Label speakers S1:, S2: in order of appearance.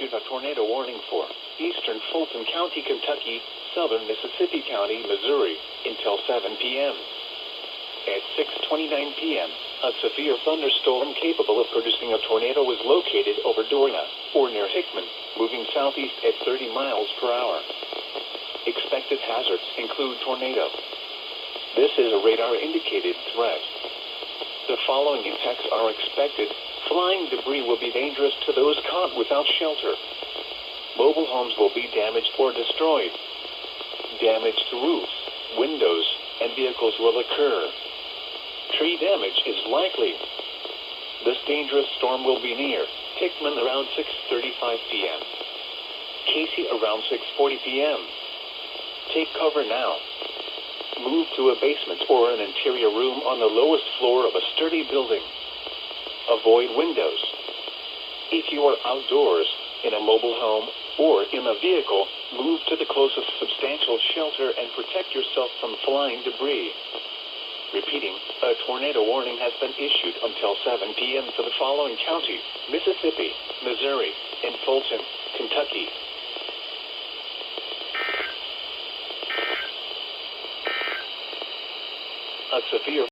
S1: issued a tornado warning for eastern Fulton County, Kentucky, southern Mississippi County, Missouri, until 7 p.m. At 6:29 p.m., a severe thunderstorm capable of producing a tornado was located over Dorna, or near Hickman, moving southeast at 30 miles per hour. Expected hazards include tornado. This is a radar-indicated threat. The following effects are expected. Flying debris will be dangerous to those caught without shelter. Mobile homes will be damaged or destroyed. Damage to roofs, windows, and vehicles will occur. Tree damage is likely. This dangerous storm will be near Hickman around 6:35 p.m. Casey around 6:40 p.m. Take cover now. Move to a basement or an interior room on the lowest floor of a sturdy building. Avoid windows. If you are outdoors, in a mobile home, or in a vehicle, move to the closest substantial shelter and protect yourself from flying debris. Repeating, a tornado warning has been issued until 7 p.m. for the following counties: Mississippi, Missouri, and Fulton, Kentucky. A severe